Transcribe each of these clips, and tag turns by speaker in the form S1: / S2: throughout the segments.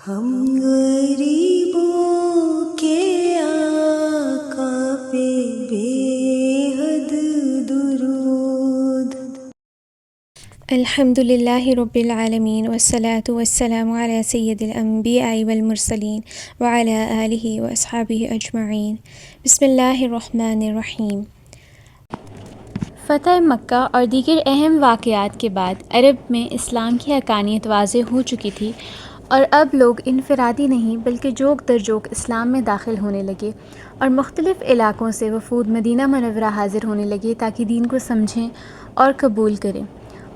S1: ہم غریبوں کے آقا پہ بے حد درود۔
S2: الحمد للہ رب العالمین والصلاة والسلام علی سید الانبیاء والمرسلین وعلی آلہ واصحابہ اجمعین۔ بسم اللہ الرحمن الرحیم۔ فتح مکہ اور دیگر اہم واقعات کے بعد عرب میں اسلام کی حقانیت واضح ہو چکی تھی، اور اب لوگ انفرادی نہیں بلکہ جوک در جوک اسلام میں داخل ہونے لگے، اور مختلف علاقوں سے وفود مدینہ منورہ حاضر ہونے لگے تاکہ دین کو سمجھیں اور قبول کریں۔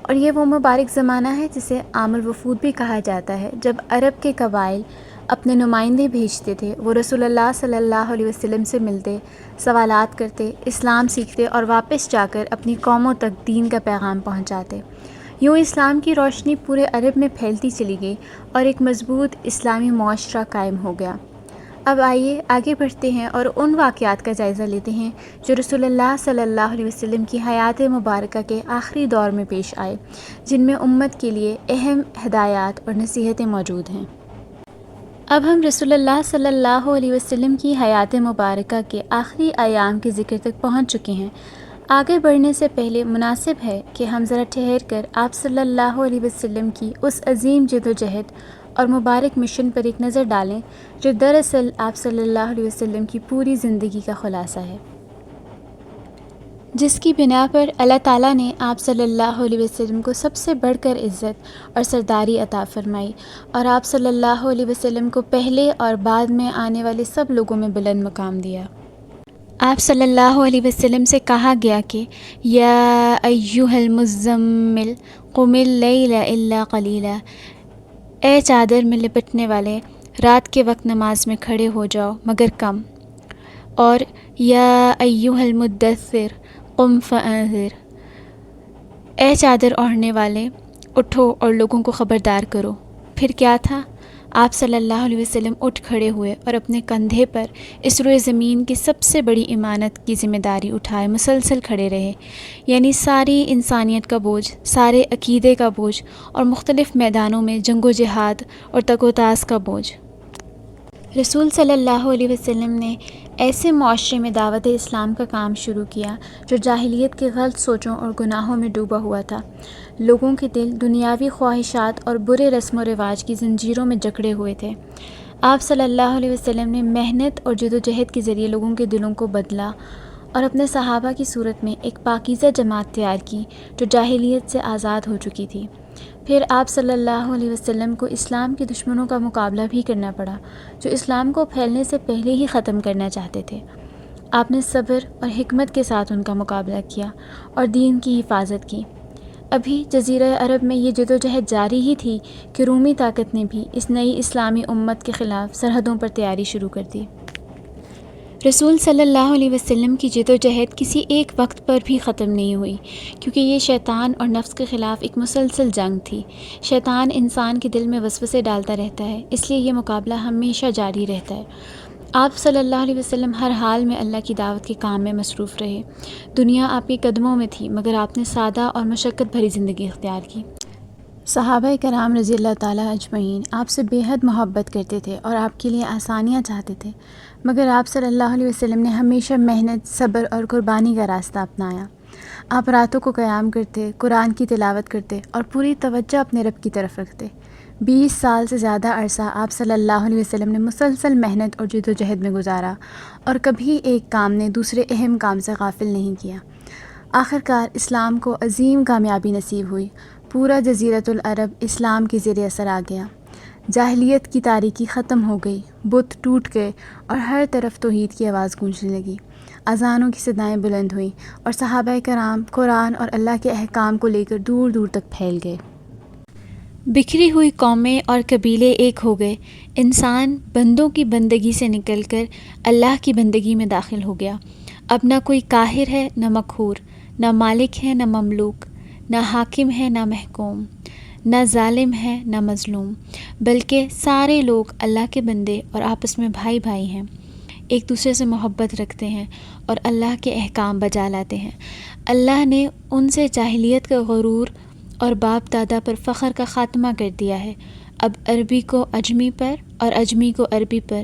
S2: اور یہ وہ مبارک زمانہ ہے جسے عام الوفود بھی کہا جاتا ہے، جب عرب کے قبائل اپنے نمائندے بھیجتے تھے، وہ رسول اللہ صلی اللہ علیہ وسلم سے ملتے، سوالات کرتے، اسلام سیکھتے اور واپس جا کر اپنی قوموں تک دین کا پیغام پہنچاتے۔ یوں اسلام کی روشنی پورے عرب میں پھیلتی چلی گئی اور ایک مضبوط اسلامی معاشرہ قائم ہو گیا۔ اب آئیے آگے بڑھتے ہیں اور ان واقعات کا جائزہ لیتے ہیں جو رسول اللہ صلی اللہ علیہ وسلم کی حیات مبارکہ کے آخری دور میں پیش آئے، جن میں امت کے لیے اہم ہدایات اور نصیحتیں موجود ہیں۔ اب ہم رسول اللہ صلی اللہ علیہ وسلم کی حیات مبارکہ کے آخری ایام کے ذکر تک پہنچ چکے ہیں۔ آگے بڑھنے سے پہلے مناسب ہے کہ ہم ذرا ٹھہر کر آپ صلی اللہ علیہ وسلم کی اس عظیم جد و جہد اور مبارک مشن پر ایک نظر ڈالیں جو دراصل آپ صلی اللہ علیہ وسلم کی پوری زندگی کا خلاصہ ہے، جس کی بنا پر اللہ تعالیٰ نے آپ صلی اللہ علیہ وسلم کو سب سے بڑھ کر عزت اور سرداری عطا فرمائی، اور آپ صلی اللہ علیہ وسلم کو پہلے اور بعد میں آنے والے سب لوگوں میں بلند مقام دیا۔ آپ صلی اللہ علیہ وسلم سے کہا گیا کہ یا ایھا المزمل قم اللیل الا قلیلا، اے چادر میں لپٹنے والے، رات کے وقت نماز میں کھڑے ہو جاؤ مگر کم، اور یا ایھا المدثر قم فانذر، اے چادر اوڑھنے والے، اٹھو اور لوگوں کو خبردار کرو۔ پھر کیا تھا؟ آپ صلی اللہ علیہ وسلم اٹھ کھڑے ہوئے اور اپنے کندھے پر اس روئے زمین کی سب سے بڑی امانت کی ذمہ داری اٹھائے مسلسل کھڑے رہے، یعنی ساری انسانیت کا بوجھ، سارے عقیدے کا بوجھ، اور مختلف میدانوں میں جنگ و جہاد اور تک و تاز کا بوجھ۔ رسول صلی اللہ علیہ وسلم نے ایسے معاشرے میں دعوت اسلام کا کام شروع کیا جو جاہلیت کے غلط سوچوں اور گناہوں میں ڈوبا ہوا تھا۔ لوگوں کے دل دنیاوی خواہشات اور برے رسم و رواج کی زنجیروں میں جکڑے ہوئے تھے۔ آپ صلی اللہ علیہ وسلم نے محنت اور جد و جہد کے ذریعے لوگوں کے دلوں کو بدلا اور اپنے صحابہ کی صورت میں ایک پاکیزہ جماعت تیار کی جو جاہلیت سے آزاد ہو چکی تھی۔ پھر آپ صلی اللہ علیہ وسلم کو اسلام کے دشمنوں کا مقابلہ بھی کرنا پڑا جو اسلام کو پھیلنے سے پہلے ہی ختم کرنا چاہتے تھے۔ آپ نے صبر اور حکمت کے ساتھ ان کا مقابلہ کیا اور دین کی حفاظت کی۔ ابھی جزیرہ عرب میں یہ جد و جہد جاری ہی تھی کہ رومی طاقت نے بھی اس نئی اسلامی امت کے خلاف سرحدوں پر تیاری شروع کر دی۔ رسول صلی اللہ علیہ وسلم کی جد و جہد کسی ایک وقت پر بھی ختم نہیں ہوئی، کیونکہ یہ شیطان اور نفس کے خلاف ایک مسلسل جنگ تھی۔ شیطان انسان کے دل میں وسوسے ڈالتا رہتا ہے، اس لیے یہ مقابلہ ہمیشہ جاری رہتا ہے۔ آپ صلی اللہ علیہ وسلم ہر حال میں اللہ کی دعوت کے کام میں مصروف رہے۔ دنیا آپ کے قدموں میں تھی مگر آپ نے سادہ اور مشقت بھری زندگی اختیار کی۔ صحابہ کرام رضی اللہ تعالیٰ اجمعین آپ سے بے حد محبت کرتے تھے اور آپ کے لیے آسانیاں چاہتے تھے، مگر آپ صلی اللہ علیہ وسلم نے ہمیشہ محنت، صبر اور قربانی کا راستہ اپنایا۔ آپ راتوں کو قیام کرتے، قرآن کی تلاوت کرتے اور پوری توجہ اپنے رب کی طرف رکھتے۔ 20 سال سے زیادہ عرصہ آپ صلی اللہ علیہ وسلم نے مسلسل محنت اور جد و جہد میں گزارا، اور کبھی ایک کام نے دوسرے اہم کام سے غافل نہیں کیا۔ آخرکار اسلام کو عظیم کامیابی نصیب ہوئی، پورا جزیرۃ العرب اسلام کے زیر اثر آ گیا، جاہلیت کی تاریکی ختم ہو گئی، بت ٹوٹ گئے اور ہر طرف توحید کی آواز گونجنے لگی، اذانوں کی صدائیں بلند ہوئیں اور صحابہ کرام قرآن اور اللہ کے احکام کو لے کر دور دور تک پھیل گئے۔ بکھری ہوئی قومیں اور قبیلے ایک ہو گئے، انسان بندوں کی بندگی سے نکل کر اللہ کی بندگی میں داخل ہو گیا۔ اب نہ کوئی قاہر ہے نہ مقہور، نہ مالک ہے نہ مملوک، نہ حاکم ہے نہ محکوم، نہ ظالم ہے نہ مظلوم، بلکہ سارے لوگ اللہ کے بندے اور آپس میں بھائی بھائی ہیں، ایک دوسرے سے محبت رکھتے ہیں اور اللہ کے احکام بجا لاتے ہیں۔ اللہ نے ان سے جاہلیت کا غرور اور باپ دادا پر فخر کا خاتمہ کر دیا ہے۔ اب عربی کو اجمی پر اور اجمی کو عربی پر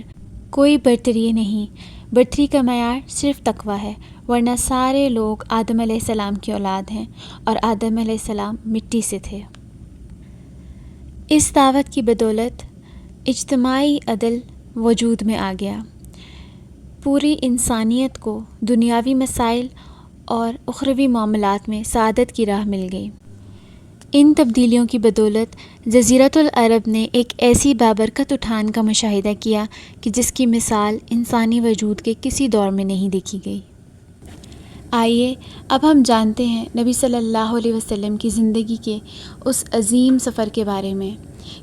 S2: کوئی برتری نہیں، برتری کا معیار صرف تقویٰ ہے، ورنہ سارے لوگ آدم علیہ السلام کی اولاد ہیں اور آدم علیہ السلام مٹی سے تھے۔ اس دعوت کی بدولت اجتماعی عدل وجود میں آ گیا، پوری انسانیت کو دنیاوی مسائل اور اخروی معاملات میں سعادت کی راہ مل گئی۔ ان تبدیلیوں کی بدولت جزیرۃ العرب نے ایک ایسی بابرکت اٹھان کا مشاہدہ کیا کہ جس کی مثال انسانی وجود کے کسی دور میں نہیں دیکھی گئی۔ آئیے اب ہم جانتے ہیں نبی صلی اللہ علیہ وسلم کی زندگی کے اس عظیم سفر کے بارے میں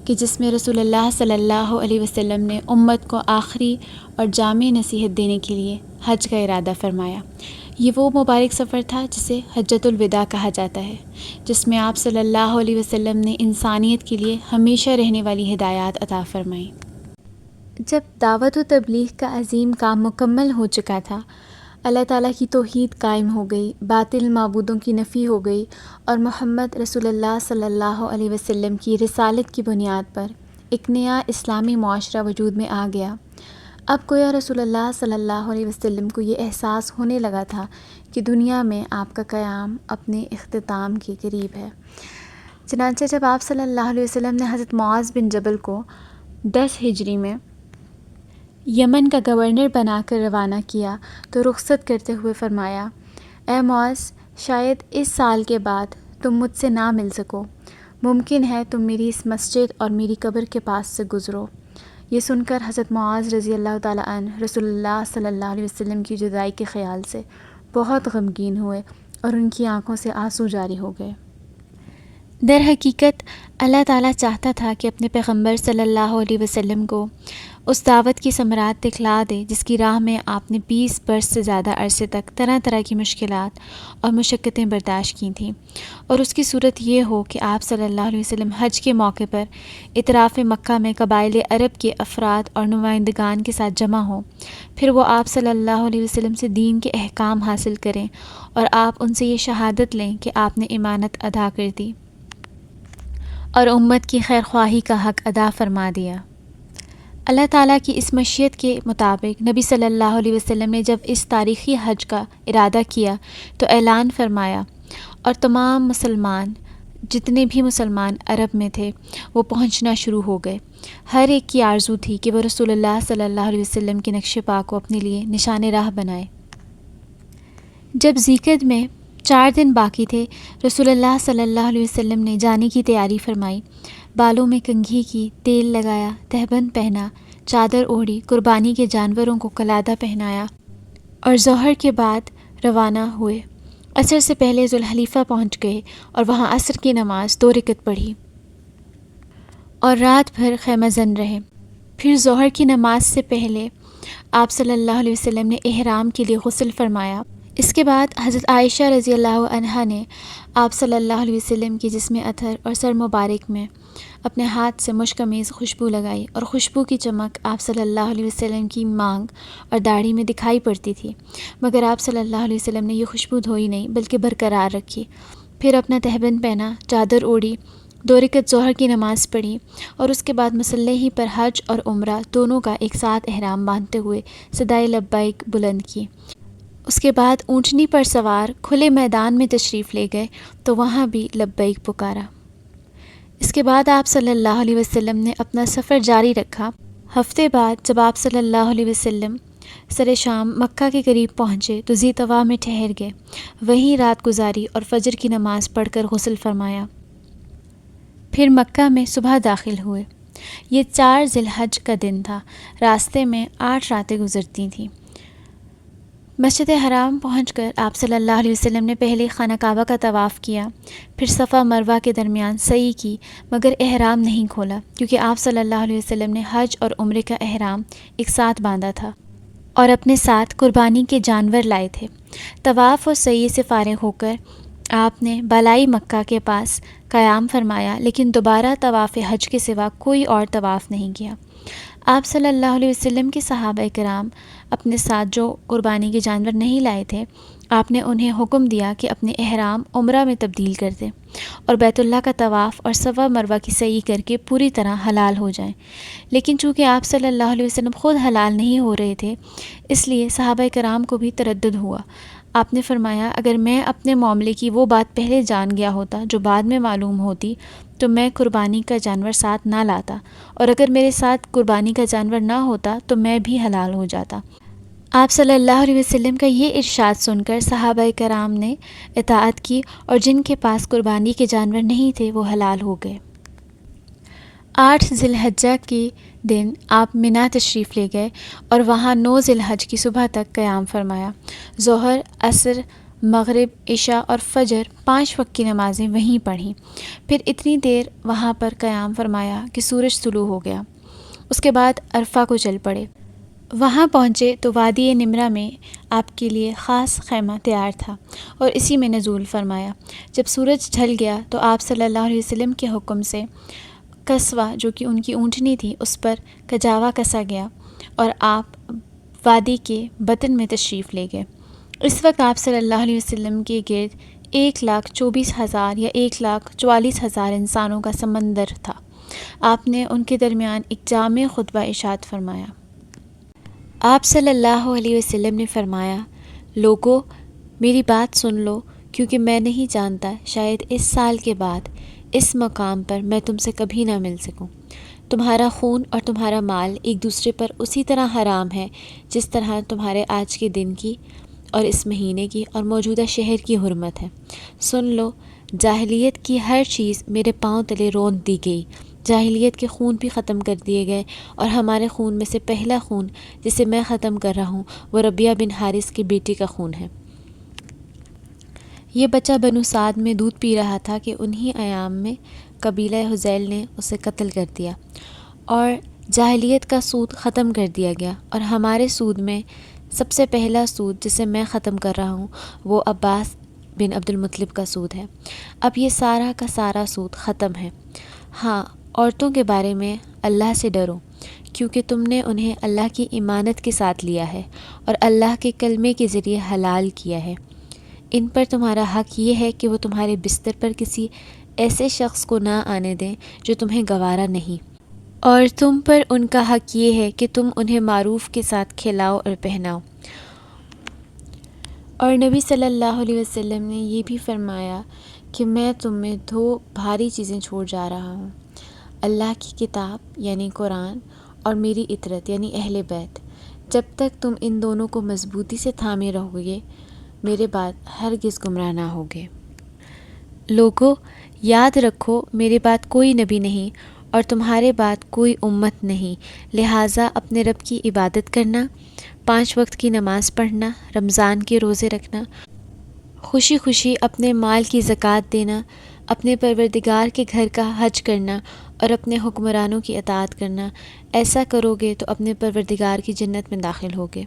S2: کہ جس میں رسول اللہ صلی اللہ علیہ وسلم نے امت کو آخری اور جامع نصیحت دینے کے لیے حج کا ارادہ فرمایا۔ یہ وہ مبارک سفر تھا جسے حجۃ الوداع کہا جاتا ہے، جس میں آپ صلی اللہ علیہ وسلم نے انسانیت کے لیے ہمیشہ رہنے والی ہدایات عطا فرمائیں۔ جب دعوت و تبلیغ کا عظیم کام مکمل ہو چکا تھا، اللہ تعالیٰ کی توحید قائم ہو گئی، باطل معبودوں کی نفی ہو گئی اور محمد رسول اللہ صلی اللہ علیہ وسلم کی رسالت کی بنیاد پر ایک نیا اسلامی معاشرہ وجود میں آ گیا۔ اب گویا رسول اللہ صلی اللہ علیہ وسلم کو یہ احساس ہونے لگا تھا کہ دنیا میں آپ کا قیام اپنے اختتام کے قریب ہے۔ چنانچہ جب آپ صلی اللہ علیہ وسلم نے حضرت معاذ بن جبل کو 10 ہجری میں یمن کا گورنر بنا کر روانہ کیا تو رخصت کرتے ہوئے فرمایا، اے معاذ، شاید اس سال کے بعد تم مجھ سے نہ مل سکو، ممکن ہے تم میری اس مسجد اور میری قبر کے پاس سے گزرو۔ یہ سن کر حضرت معاذ رضی اللہ تعالیٰ عنہ رسول اللہ صلی اللہ علیہ وسلم کی جدائی کے خیال سے بہت غمگین ہوئے اور ان کی آنکھوں سے آنسو جاری ہو گئے۔ در حقیقت اللہ تعالیٰ چاہتا تھا کہ اپنے پیغمبر صلی اللہ علیہ وسلم کو اس دعوت کی ثمرات دکھلا دے جس کی راہ میں آپ نے 20 برس سے زیادہ عرصے تک طرح طرح کی مشکلات اور مشقتیں برداشت کی تھیں، اور اس کی صورت یہ ہو کہ آپ صلی اللہ علیہ وسلم حج کے موقع پر اطراف مکہ میں قبائل عرب کے افراد اور نمائندگان کے ساتھ جمع ہوں، پھر وہ آپ صلی اللہ علیہ وسلم سے دین کے احکام حاصل کریں اور آپ ان سے یہ شہادت لیں کہ آپ نے امانت ادا کر دی اور امت کی خیر خواہی کا حق ادا فرما دیا۔ اللہ تعالیٰ کی اس مشیت کے مطابق نبی صلی اللہ علیہ وسلم نے جب اس تاریخی حج کا ارادہ کیا تو اعلان فرمایا، اور تمام مسلمان جتنے بھی مسلمان عرب میں تھے وہ پہنچنا شروع ہو گئے۔ ہر ایک کی آرزو تھی کہ وہ رسول اللہ صلی اللہ علیہ وسلم کے نقش پا کو اپنے لیے نشان راہ بنائے۔ جب ذیقعد میں 4 دن باقی تھے، رسول اللہ صلی اللہ علیہ وسلم نے جانے کی تیاری فرمائی، بالوں میں کنگھی کی، تیل لگایا، تہبند پہنا، چادر اوڑھی، قربانی کے جانوروں کو قلادہ پہنایا اور ظہر کے بعد روانہ ہوئے۔ عصر سے پہلے ذوالحلیفہ پہنچ گئے اور وہاں عصر کی نماز 2 رکعت پڑھی اور رات بھر خیمہ زن رہے۔ پھر ظہر کی نماز سے پہلے آپ صلی اللہ علیہ وسلم نے احرام کے لیے غسل فرمایا۔ اس کے بعد حضرت عائشہ رضی اللہ عنہا نے آپ صلی اللہ علیہ وسلم کے جسم اطہر اور سر مبارک میں اپنے ہاتھ سے مشکمیز خوشبو لگائی، اور خوشبو کی چمک آپ صلی اللہ علیہ وسلم کی مانگ اور داڑھی میں دکھائی پڑتی تھی، مگر آپ صلی اللہ علیہ وسلم نے یہ خوشبو دھوئی نہیں بلکہ برقرار رکھی۔ پھر اپنا تہبند پہنا، چادر اوڑھی، 2 رکعت ظہر کی نماز پڑھی اور اس کے بعد مصلی ہی پر حج اور عمرہ دونوں کا ایک ساتھ احرام باندھتے ہوئے صدائے لبیک بلند کی۔ اس کے بعد اونٹنی پر سوار کھلے میدان میں تشریف لے گئے تو وہاں بھی لبیک پکارا۔ اس کے بعد آپ صلی اللہ علیہ وسلم نے اپنا سفر جاری رکھا۔ ہفتے بعد جب آپ صلی اللہ علیہ وسلم سر شام مکہ کے قریب پہنچے تو ذی طوا میں ٹھہر گئے، وہیں رات گزاری اور فجر کی نماز پڑھ کر غسل فرمایا۔ پھر مکہ میں صبح داخل ہوئے۔ یہ 4 ذی الحج کا دن تھا۔ راستے میں 8 راتیں گزرتی تھیں۔ مسجد حرام پہنچ کر آپ صلی اللہ علیہ وسلم نے پہلے خانہ کعبہ کا طواف کیا، پھر صفا مروہ کے درمیان سعی کی، مگر احرام نہیں کھولا کیونکہ آپ صلی اللہ علیہ وسلم نے حج اور عمرے کا احرام ایک ساتھ باندھا تھا اور اپنے ساتھ قربانی کے جانور لائے تھے۔ طواف اور سعی سے فارغ ہو کر آپ نے بالائی مکہ کے پاس قیام فرمایا، لیکن دوبارہ طواف حج کے سوا کوئی اور طواف نہیں کیا۔ آپ صلی اللہ علیہ وسلم کے صحابہ کرام اپنے ساتھ جو قربانی کے جانور نہیں لائے تھے، آپ نے انہیں حکم دیا کہ اپنے احرام عمرہ میں تبدیل کر دیں اور بیت اللہ کا طواف اور صفا مروہ کی سعی کر کے پوری طرح حلال ہو جائیں۔ لیکن چونکہ آپ صلی اللہ علیہ وسلم خود حلال نہیں ہو رہے تھے، اس لیے صحابہ کرام کو بھی تردد ہوا۔ آپ نے فرمایا، اگر میں اپنے معاملے کی وہ بات پہلے جان گیا ہوتا جو بعد میں معلوم ہوتی تو میں قربانی کا جانور ساتھ نہ لاتا، اور اگر میرے ساتھ قربانی کا جانور نہ ہوتا تو میں بھی حلال ہو جاتا۔ آپ صلی اللہ علیہ وسلم کا یہ ارشاد سن کر صحابہ کرام نے اطاعت کی، اور جن کے پاس قربانی کے جانور نہیں تھے وہ حلال ہو گئے۔ 8 ذی الحجہ کے دن آپ منا تشریف لے گئے اور وہاں 9 ذی الحج کی صبح تک قیام فرمایا۔ ظہر، عصر، مغرب، عشاء اور فجر 5 وقت کی نمازیں وہیں پڑھیں، پھر اتنی دیر وہاں پر قیام فرمایا کہ سورج طلوع ہو گیا۔ اس کے بعد عرفہ کو چل پڑے۔ وہاں پہنچے تو وادی نمرہ میں آپ کے لیے خاص خیمہ تیار تھا اور اسی میں نزول فرمایا۔ جب سورج ڈھل گیا تو آپ صلی اللہ علیہ وسلم کے حکم سے قصوہ، جو کہ ان کی اونٹنی تھی، اس پر کجاوا کسا گیا اور آپ وادی کے بطن میں تشریف لے گئے۔ اس وقت آپ صلی اللہ علیہ وسلم کے گرد 1,24,000 یا 1,44,000 انسانوں کا سمندر تھا۔ آپ نے ان کے درمیان ایک جامع خطبہ ارشاد فرمایا۔ آپ صلی اللہ علیہ وسلم نے فرمایا، لوگو میری بات سن لو، کیونکہ میں نہیں جانتا شاید اس سال کے بعد اس مقام پر میں تم سے کبھی نہ مل سکوں۔ تمہارا خون اور تمہارا مال ایک دوسرے پر اسی طرح حرام ہے جس طرح تمہارے آج کے دن کی اور اس مہینے کی اور موجودہ شہر کی حرمت ہے۔ سن لو، جاہلیت کی ہر چیز میرے پاؤں تلے رونت دی گئی، جاہلیت کے خون بھی ختم کر دیے گئے، اور ہمارے خون میں سے پہلا خون جسے میں ختم کر رہا ہوں وہ ربیہ بن حارث کی بیٹی کا خون ہے۔ یہ بچہ بنو سعد میں دودھ پی رہا تھا کہ انہی ایام میں قبیلہ حذیل نے اسے قتل کر دیا، اور جاہلیت کا سود ختم کر دیا گیا، اور ہمارے سود میں سب سے پہلا سود جسے میں ختم کر رہا ہوں وہ عباس بن عبد المطلب کا سود ہے۔ اب یہ سارا کا سارا سود ختم ہے۔ ہاں، عورتوں کے بارے میں اللہ سے ڈرو، کیونکہ تم نے انہیں اللہ کی امانت کے ساتھ لیا ہے اور اللہ کے کلمے کے ذریعے حلال کیا ہے۔ ان پر تمہارا حق یہ ہے کہ وہ تمہارے بستر پر کسی ایسے شخص کو نہ آنے دیں جو تمہیں گوارا نہیں، اور تم پر ان کا حق یہ ہے کہ تم انہیں معروف کے ساتھ کھلاؤ اور پہناؤ۔ اور نبی صلی اللہ علیہ وسلم نے یہ بھی فرمایا کہ میں تم میں 2 بھاری چیزیں چھوڑ جا رہا ہوں، اللہ کی کتاب یعنی قرآن اور میری اطرت یعنی اہل بیت۔ جب تک تم ان دونوں کو مضبوطی سے تھامے رہو گے، میرے بعد ہرگز گمراہ نہ ہوگے۔ لوگو یاد رکھو، میرے بعد کوئی نبی نہیں اور تمہارے بعد کوئی امت نہیں، لہٰذا اپنے رب کی عبادت کرنا، 5 وقت کی نماز پڑھنا، رمضان کے روزے رکھنا، خوشی خوشی اپنے مال کی زکوٰۃ دینا، اپنے پروردگار کے گھر کا حج کرنا اور اپنے حکمرانوں کی اطاعت کرنا۔ ایسا کرو گے تو اپنے پروردگار کی جنت میں داخل ہوگے۔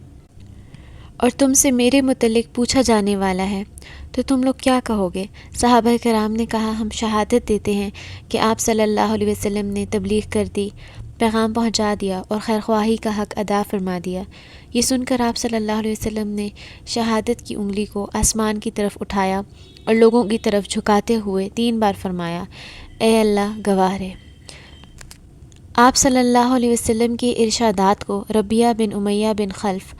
S2: اور تم سے میرے متعلق پوچھا جانے والا ہے تو تم لوگ کیا کہو گے؟ صحابہ کرام نے کہا، ہم شہادت دیتے ہیں کہ آپ صلی اللہ علیہ وسلم نے تبلیغ کر دی، پیغام پہنچا دیا اور خیرخواہی کا حق ادا فرما دیا۔ یہ سن کر آپ صلی اللہ علیہ وسلم نے شہادت کی انگلی کو آسمان کی طرف اٹھایا اور لوگوں کی طرف جھکاتے ہوئے 3 بار فرمایا، اے اللہ گواہ رہے۔ آپ صلی اللہ علیہ وسلم کے ارشادات کو ربیہ بن امیہ بن خلف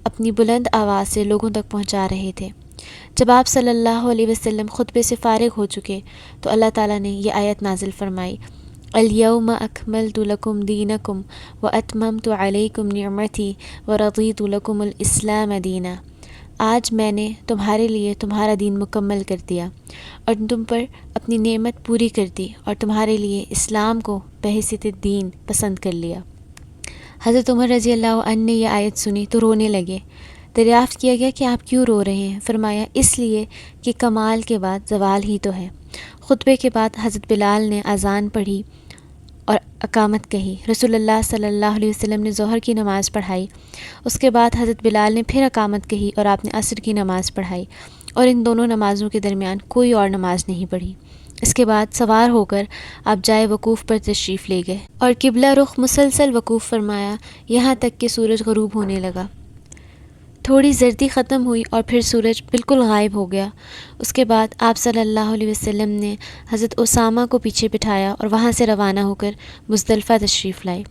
S2: اپنی بلند آواز سے لوگوں تک پہنچا رہے تھے۔ جب آپ صلی اللہ علیہ وسلم خطبے سے فارغ ہو چکے تو اللہ تعالیٰ نے یہ آیت نازل فرمائی، الیوم اکملت لکم دینکم واتممت علیکم نعمتی ورضیت لکم الاسلام دینا۔ آج میں نے تمہارے لیے تمہارا دین مکمل کر دیا اور تم پر اپنی نعمت پوری کر دی اور تمہارے لیے اسلام کو بحیثیت دین پسند کر لیا۔ حضرت عمر رضی اللہ عنہ نے یہ آیت سنی تو رونے لگے۔ دریافت کیا گیا کہ آپ کیوں رو رہے ہیں؟ فرمایا، اس لیے کہ کمال کے بعد زوال ہی تو ہے۔ خطبے کے بعد حضرت بلال نے اذان پڑھی اور اقامت کہی۔ رسول اللہ صلی اللہ علیہ وسلم نے ظہر کی نماز پڑھائی، اس کے بعد حضرت بلال نے پھر اقامت کہی اور آپ نے عصر کی نماز پڑھائی، اور ان دونوں نمازوں کے درمیان کوئی اور نماز نہیں پڑھی۔ اس کے بعد سوار ہو کر آپ جائے وقوف پر تشریف لے گئے اور قبلہ رخ مسلسل وقوف فرمایا یہاں تک کہ سورج غروب ہونے لگا۔ تھوڑی زردی ختم ہوئی اور پھر سورج بالکل غائب ہو گیا۔ اس کے بعد آپ صلی اللہ علیہ وسلم نے حضرت اسامہ کو پیچھے بٹھایا اور وہاں سے روانہ ہو کر مزدلفہ تشریف لائے۔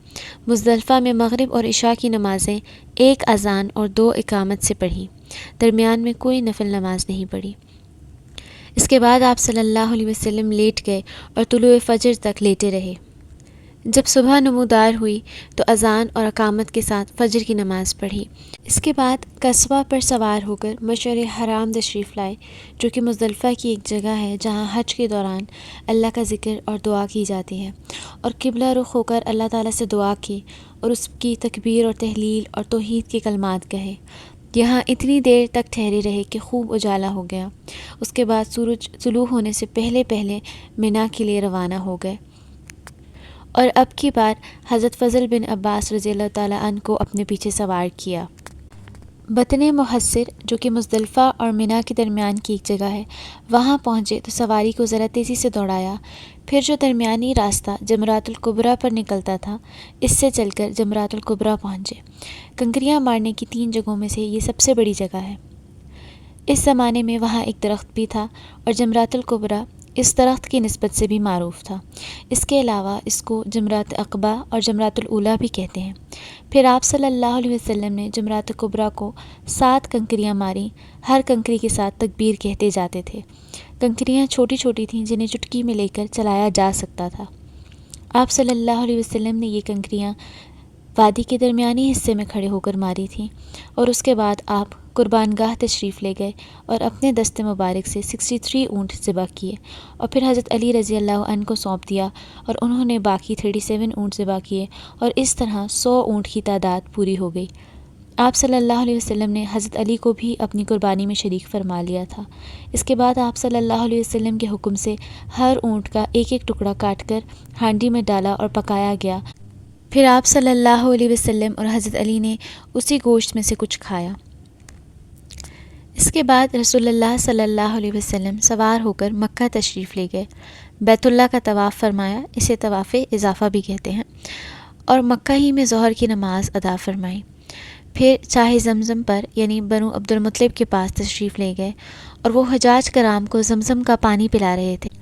S2: مزدلفہ میں مغرب اور عشاء کی نمازیں 1 اذان اور 2 اقامت سے پڑھی، درمیان میں کوئی نفل نماز نہیں پڑھی۔ اس کے بعد آپ صلی اللہ علیہ وسلم لیٹ گئے اور طلوع فجر تک لیٹے رہے۔ جب صبح نمودار ہوئی تو اذان اور اقامت کے ساتھ فجر کی نماز پڑھی۔ اس کے بعد قصبہ پر سوار ہو کر مشعر حرام تشریف لائے، جو کہ مزدلفہ کی ایک جگہ ہے جہاں حج کے دوران اللہ کا ذکر اور دعا کی جاتی ہے، اور قبلہ رخ ہو کر اللہ تعالیٰ سے دعا کی اور اس کی تکبیر اور تحلیل اور توحید کے کلمات کہے۔ یہاں اتنی دیر تک ٹھہرے رہے کہ خوب اجالا ہو گیا۔ اس کے بعد سورج طلوع ہونے سے پہلے پہلے منا کے لیے روانہ ہو گئے، اور اب کی بار حضرت فضل بن عباس رضی اللہ تعالیٰ عنہ کو اپنے پیچھے سوار کیا۔ بطن محصر، جو کہ مزدلفہ اور منا کے درمیان کی ایک جگہ ہے، وہاں پہنچے تو سواری کو ذرا تیزی سے دوڑایا، پھر جو درمیانی راستہ جمرات الکبریٰ پر نکلتا تھا اس سے چل کر جمرات الکبریٰ پہنچے۔ کنکریاں مارنے کی 3 جگہوں میں سے یہ سب سے بڑی جگہ ہے۔ اس زمانے میں وہاں ایک درخت بھی تھا اور جمرات الکبریٰ اس درخت کی نسبت سے بھی معروف تھا۔ اس کے علاوہ اس کو جمرات عقبہ اور جمرات الاولیٰ بھی کہتے ہیں۔ پھر آپ صلی اللہ علیہ وسلم نے جمرات کبریٰ کو 7 کنکریاں ماریں، ہر کنکری کے ساتھ تکبیر کہتے جاتے تھے۔ کنکریاں چھوٹی چھوٹی تھیں جنہیں چٹکی میں لے کر چلایا جا سکتا تھا۔ آپ صلی اللہ علیہ وسلم نے یہ کنکریاں وادی کے درمیانی حصے میں کھڑے ہو کر ماری تھیں، اور اس کے بعد آپ قربان گاہ تشریف لے گئے اور اپنے دست مبارک سے 63 اونٹ ذبح کیے، اور پھر حضرت علی رضی اللہ عنہ کو سونپ دیا اور انہوں نے باقی 37 اونٹ ذبح کیے، اور اس طرح 100 اونٹ کی تعداد پوری ہو گئی۔ آپ صلی اللہ علیہ وسلم نے حضرت علی کو بھی اپنی قربانی میں شریک فرما لیا تھا۔ اس کے بعد آپ صلی اللہ علیہ وسلم کے حکم سے ہر اونٹ کا ایک ایک ٹکڑا کاٹ کر ہانڈی میں ڈالا اور پکایا گیا۔ پھر آپ صلی اللہ علیہ وسلم اور حضرت علی نے اسی گوشت میں سے کچھ کھایا۔ اس کے بعد رسول اللہ صلی اللہ علیہ وسلم سوار ہو کر مکہ تشریف لے گئے، بیت اللہ کا طواف فرمایا، اسے طواف اضافہ بھی کہتے ہیں، اور مکہ ہی میں ظہر کی نماز ادا فرمائی۔ پھر چاہے زمزم پر یعنی بنو عبد المطلب کے پاس تشریف لے گئے، اور وہ حجاج کرام کو زمزم کا پانی پلا رہے تھے۔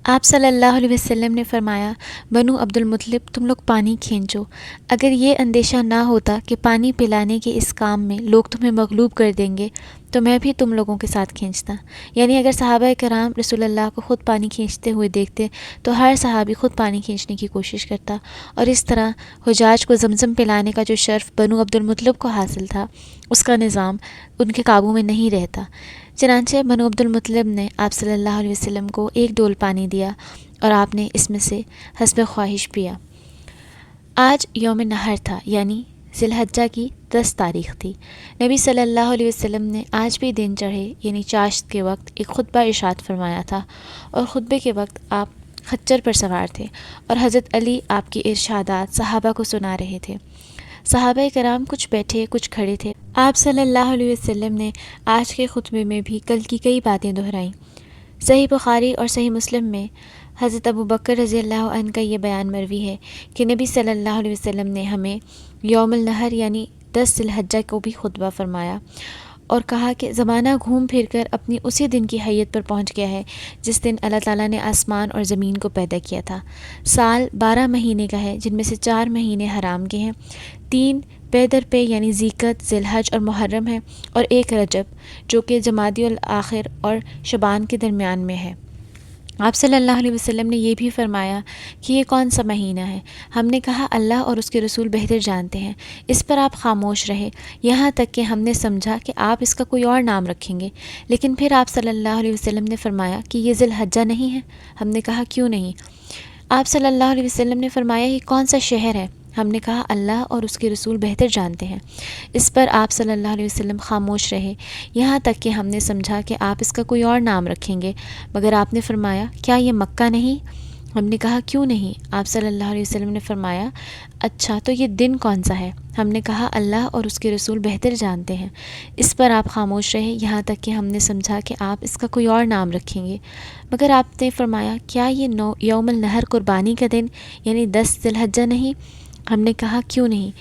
S2: آپ صلی اللہ علیہ وسلم نے فرمایا، بنو عبد المطلب تم لوگ پانی کھینچو، اگر یہ اندیشہ نہ ہوتا کہ پانی پلانے کے اس کام میں لوگ تمہیں مغلوب کر دیں گے تو میں بھی تم لوگوں کے ساتھ کھینچتا۔ یعنی اگر صحابہ کرام رسول اللہ کو خود پانی کھینچتے ہوئے دیکھتے تو ہر صحابی خود پانی کھینچنے کی کوشش کرتا، اور اس طرح حجاج کو زمزم پلانے کا جو شرف بنو عبد المطلب کو حاصل تھا اس کا نظام ان کے قابو میں نہیں رہتا۔ چنانچہ بنو عبد المطلب نے آپ صلی اللہ علیہ وسلم کو 1 ڈول پانی دیا اور آپ نے اس میں سے حسب خواہش پیا۔ آج یوم نحر تھا، یعنی ذی الحجہ کی 10 تاریخ تھی۔ نبی صلی اللہ علیہ وسلم نے آج بھی دن چڑھے یعنی چاشت کے وقت ایک خطبہ ارشاد فرمایا تھا، اور خطبے کے وقت آپ خچر پر سوار تھے اور حضرت علی آپ کے ارشادات صحابہ کو سنا رہے تھے۔ صحابہ کرام کچھ بیٹھے کچھ کھڑے تھے۔ آپ صلی اللہ علیہ وسلم نے آج کے خطبے میں بھی کل کی کئی باتیں دہرائیں۔ صحیح بخاری اور صحیح مسلم میں حضرت ابو بکر رضی اللہ عنہ کا یہ بیان مروی ہے کہ نبی صلی اللہ علیہ وسلم نے ہمیں یوم النحر یعنی 10 ذی الحجہ کو بھی خطبہ فرمایا اور کہا کہ زمانہ گھوم پھر کر اپنی اسی دن کی حیت پر پہنچ گیا ہے جس دن اللہ تعالیٰ نے آسمان اور زمین کو پیدا کیا تھا۔ سال 12 مہینے کا ہے، جن میں سے 4 مہینے حرام کے ہیں، 3 پے در پے یعنی ذیقعد، ذی الحج اور محرم ہے، اور 1 رجب جو کہ جمادی الآخر اور شعبان کے درمیان میں ہے۔ آپ صلی اللہ علیہ وسلم نے یہ بھی فرمایا کہ یہ کون سا مہینہ ہے؟ ہم نے کہا اللہ اور اس کے رسول بہتر جانتے ہیں۔ اس پر آپ خاموش رہے یہاں تک کہ ہم نے سمجھا کہ آپ اس کا کوئی اور نام رکھیں گے، لیکن پھر آپ صلی اللہ علیہ وسلم نے فرمایا کہ یہ ذی الحجہ نہیں ہے۔ ہم نے کہا کیوں نہیں؟ آپ صلی اللہ علیہ وسلم نے فرمایا یہ کون سا شہر ہے؟ ہم نے کہا اللہ اور اس کے رسول بہتر جانتے ہیں۔ اس پر آپ صلی اللہ علیہ وسلم خاموش رہے یہاں تک کہ ہم نے سمجھا کہ آپ اس کا کوئی اور نام رکھیں گے، مگر آپ نے فرمایا کیا یہ مکہ نہیں؟
S3: ہم نے کہا کیوں نہیں؟ آپ صلی اللہ علیہ وسلم نے فرمایا اچھا تو یہ دن کون سا ہے؟ ہم نے کہا اللہ اور اس کے رسول بہتر جانتے ہیں۔ اس پر آپ خاموش رہے یہاں تک کہ ہم نے سمجھا کہ آپ اس کا کوئی اور نام رکھیں گے، مگر آپ نے فرمایا کیا یہ یوم النحر قربانی کا دن یعنی 10 ذی الحجہ نہیں؟ ہم نے کہا کیوں نہیں؟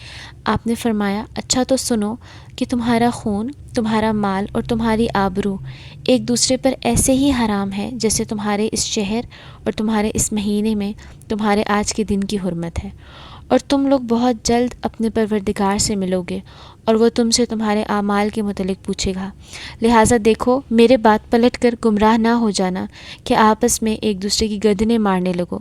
S3: آپ نے فرمایا اچھا تو سنو کہ تمہارا خون، تمہارا مال اور تمہاری آبرو ایک دوسرے پر ایسے ہی حرام ہے جیسے تمہارے اس شہر اور تمہارے اس مہینے میں تمہارے آج کے دن کی حرمت ہے، اور تم لوگ بہت جلد اپنے پروردگار سے ملو گے اور وہ تم سے تمہارے اعمال کے متعلق پوچھے گا، لہٰذا دیکھو میرے بات پلٹ کر گمراہ نہ ہو جانا کہ آپس میں ایک دوسرے کی گردنیں مارنے لگو۔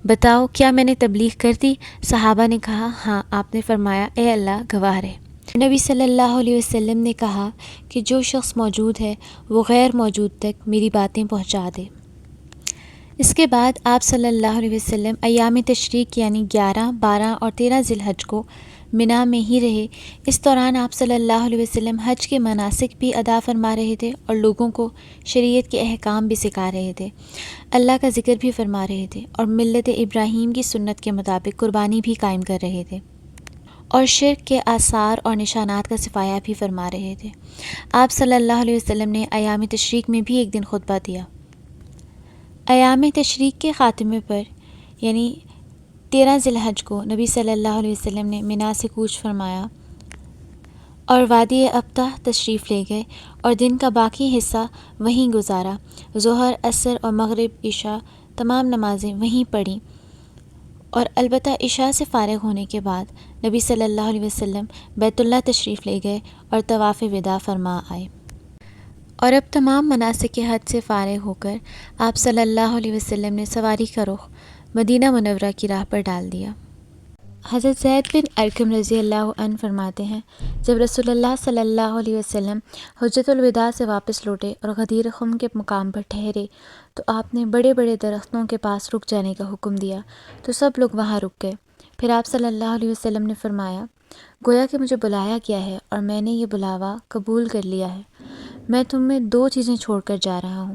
S3: بتاؤ کیا میں نے تبلیغ کر دی؟ صحابہ نے کہا ہاں۔ آپ نے فرمایا اے اللہ گواہ رہے۔ نبی صلی اللہ علیہ وسلم نے کہا کہ جو شخص موجود ہے وہ غیر موجود تک میری باتیں پہنچا دے۔ اس کے بعد آپ صلی اللہ علیہ وسلم ایام تشریق یعنی 11، 12 اور 13 ذی الحج کو منا میں ہی رہے۔ اس دوران آپ صلی اللہ علیہ وسلم حج کے مناسک بھی ادا فرما رہے تھے اور لوگوں کو شریعت کے احکام بھی سکھا رہے تھے، اللہ کا ذکر بھی فرما رہے تھے اور ملت ابراہیم کی سنت کے مطابق قربانی بھی قائم کر رہے تھے اور شرک کے آثار اور نشانات کا صفایا بھی فرما رہے تھے۔ آپ صلی اللہ علیہ وسلم نے ایام تشریق میں بھی ایک دن خطبہ دیا۔ ایام تشریق کے خاتمے پر یعنی 13 ذی الحج کو نبی صلی اللہ علیہ وسلم نے منا سے کوچ فرمایا اور وادی ابطح تشریف لے گئے اور دن کا باقی حصہ وہیں گزارا۔ ظہر، عصر اور مغرب، عشاء تمام نمازیں وہیں پڑھیں، اور البتہ عشاء سے فارغ ہونے کے بعد نبی صلی اللہ علیہ وسلم بیت اللہ تشریف لے گئے اور طواف وداع فرما آئے۔ اور اب تمام مناسک حج سے فارغ ہو کر آپ صلی اللہ علیہ وسلم نے سواری کا رخ مدینہ منورہ کی راہ پر ڈال دیا۔ حضرت زید بن ارقم رضی اللہ عنہ فرماتے ہیں جب رسول اللہ صلی اللہ علیہ وسلم حجۃ الوداع سے واپس لوٹے اور غدیر خم کے مقام پر ٹھہرے تو آپ نے بڑے بڑے درختوں کے پاس رک جانے کا حکم دیا تو سب لوگ وہاں رک گئے۔ پھر آپ صلی اللہ علیہ وسلم نے فرمایا گویا کہ مجھے بلایا گیا ہے اور میں نے یہ بلاوا قبول کر لیا ہے۔ میں تم میں 2 چیزیں چھوڑ کر جا رہا ہوں،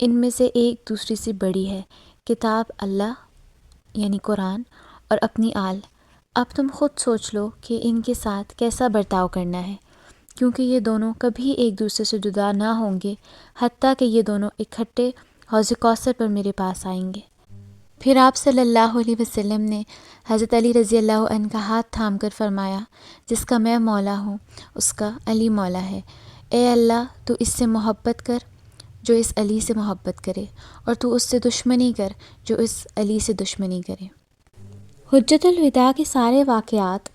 S3: ان میں سے ایک دوسری سے بڑی ہے، کتاب اللہ یعنی قرآن اور اپنی آل۔ اب تم خود سوچ لو کہ ان کے ساتھ کیسا برتاؤ کرنا ہے، کیونکہ یہ دونوں کبھی ایک دوسرے سے جدا نہ ہوں گے حتیٰ کہ یہ دونوں اکٹھے حوض کوثر پر میرے پاس آئیں گے۔ پھر آپ صلی اللہ علیہ وسلم نے حضرت علی رضی اللہ عنہ کا ہاتھ تھام کر فرمایا جس کا میں مولا ہوں اس کا علی مولا ہے۔ اے اللہ تو اس سے محبت کر جو اس علی سے محبت کرے، اور تو اس سے دشمنی کر جو اس علی سے دشمنی کرے۔ حجۃ الوداع کے سارے واقعات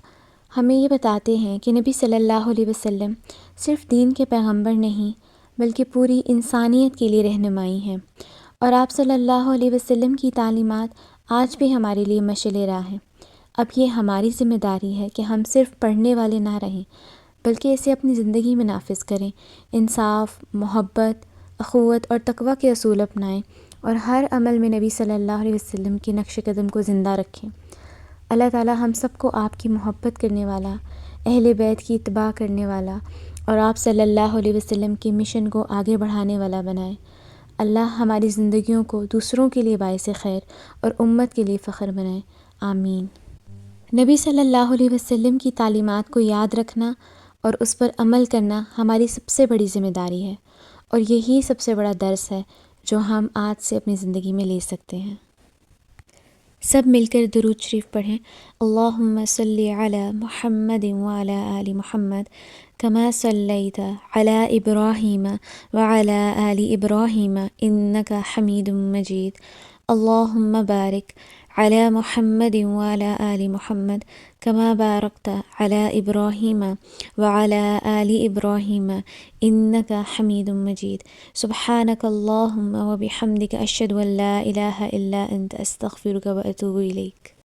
S3: ہمیں یہ بتاتے ہیں کہ نبی صلی اللہ علیہ وسلم صرف دین کے پیغمبر نہیں بلکہ پوری انسانیت کے لیے رہنمائی ہیں، اور آپ صلی اللہ علیہ وسلم کی تعلیمات آج بھی ہمارے لیے مشعل راہ ہیں۔ اب یہ ہماری ذمہ داری ہے کہ ہم صرف پڑھنے والے نہ رہیں بلکہ اسے اپنی زندگی میں نافذ کریں، انصاف، محبت، اخوت اور تقوی کے اصول اپنائیں اور ہر عمل میں نبی صلی اللہ علیہ وسلم کے نقش قدم کو زندہ رکھیں۔ اللہ تعالی ہم سب کو آپ کی محبت کرنے والا، اہل بیت کی اتباع کرنے والا اور آپ صلی اللہ علیہ وسلم کے مشن کو آگے بڑھانے والا بنائے۔ اللہ ہماری زندگیوں کو دوسروں کے لیے باعث خیر اور امت کے لیے فخر بنائے، آمین۔ نبی صلی اللہ علیہ وسلم کی تعلیمات کو یاد رکھنا اور اس پر عمل کرنا ہماری سب سے بڑی ذمہ داری ہے، اور یہی سب سے بڑا درس ہے جو ہم آج سے اپنی زندگی میں لے سکتے ہیں۔ سب مل کر درود شریف پڑھیں۔ اللہم صلی علی محمد وعلی آل محمد کما صلیت علی ابراہیم وعلی آل ابراہیم انک حمید مجید۔ اللہم بارک علی محمد وعلی آل محمد کما بارکت علی ابراہیم وعلی آل ابراہیم انک حمید مجید۔ سبحانک اللہم وبحمدک اشہد ان لا الہ الا انت استغفرک واتوب الیک۔